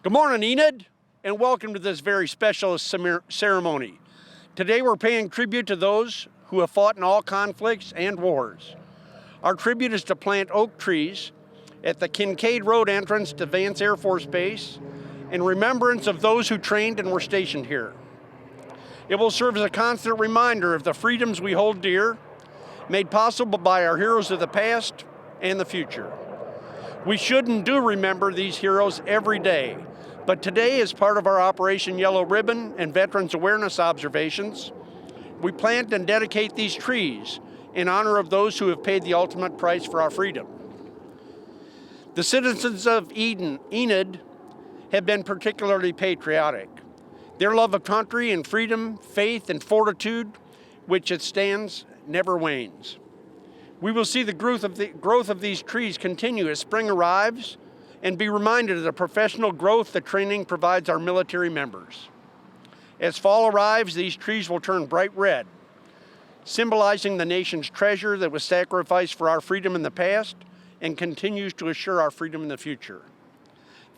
Good morning, Enid, and welcome to this very special ceremony. Today we're paying tribute to those who have fought in all conflicts and wars. Our tribute is to plant oak trees at the Kincaid Road entrance to Vance Air Force Base in remembrance of those who trained and were stationed here. It will serve as a constant reminder of the freedoms we hold dear, made possible by our heroes of the past and the future. We should and do remember these heroes every day, but today, as part of our Operation Yellow Ribbon and Veterans Awareness Observations, we plant and dedicate these trees in honor of those who have paid the ultimate price for our freedom. The citizens of Enid have been particularly patriotic. Their love of country and freedom, faith and fortitude, which it stands, never wanes. We will see the growth of these trees continue as spring arrives and be reminded of the professional growth that training provides our military members. As fall arrives, these trees will turn bright red, symbolizing the nation's treasure that was sacrificed for our freedom in the past and continues to assure our freedom in the future.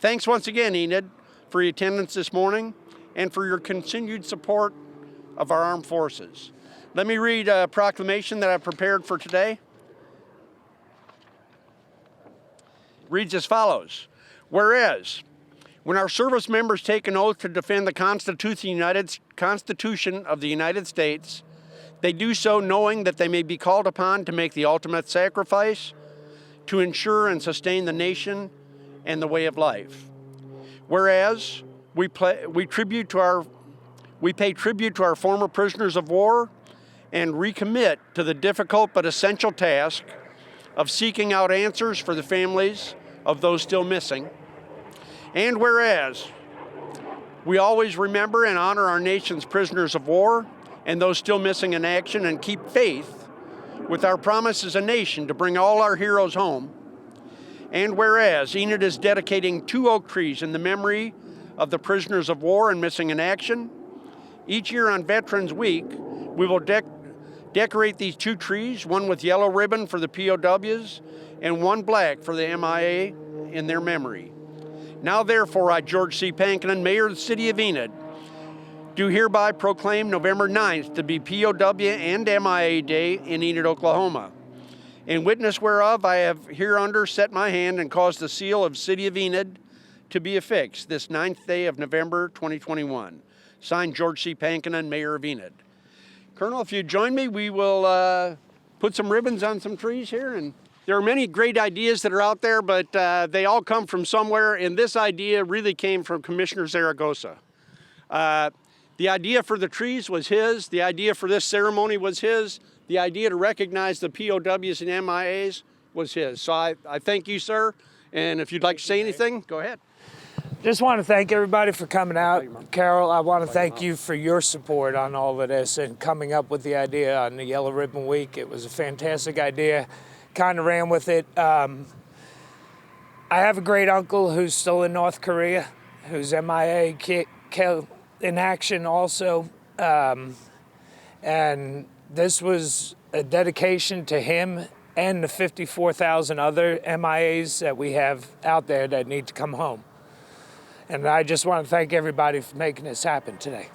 Thanks once again, Enid, for your attendance this morning and for your continued support of our armed forces. Let me read a proclamation that I've prepared for today. It reads as follows. Whereas, when our service members take an oath to defend the Constitution of the United States, they do so knowing that they may be called upon to make the ultimate sacrifice to ensure and sustain the nation and the way of life. Whereas, we pay tribute to our former prisoners of war and recommit to the difficult but essential task of seeking out answers for the families of those still missing. And whereas we always remember and honor our nation's prisoners of war and those still missing in action and keep faith with our promise as a nation to bring all our heroes home. And whereas Enid is dedicating 2 oak trees in the memory of the prisoners of war and missing in action, each year on Veterans Week, we will decorate these 2 trees, one with yellow ribbon for the POWs and one black for the MIA in their memory. Now therefore, I, George C. Pankinen, Mayor of the City of Enid, do hereby proclaim November 9th to be POW and MIA Day in Enid, Oklahoma. In witness whereof, I have hereunder set my hand and caused the seal of City of Enid to be affixed this 9th day of November 2021. Signed, George C. Pankinen, Mayor of Enid. Colonel, if you join me, we will put some ribbons on some trees here. And there are many great ideas that are out there, but they all come from somewhere, and this idea really came from Commissioner Zaragoza. The idea for the trees was his. The idea for this ceremony was his. The idea to recognize the POWs and MIAs was his. So I thank you, sir. And if you'd like to say anything, go ahead. Just want to thank everybody for coming out. Carol, I want to thank you for your support on all of this and coming up with the idea on the Yellow Ribbon Week. It was a fantastic idea. Kind of ran with it. I have a great uncle who's still in North Korea, who's MIA, in action also. And this was a dedication to him and the 54,000 other MIAs that we have out there that need to come home. And I just want to thank everybody for making this happen today.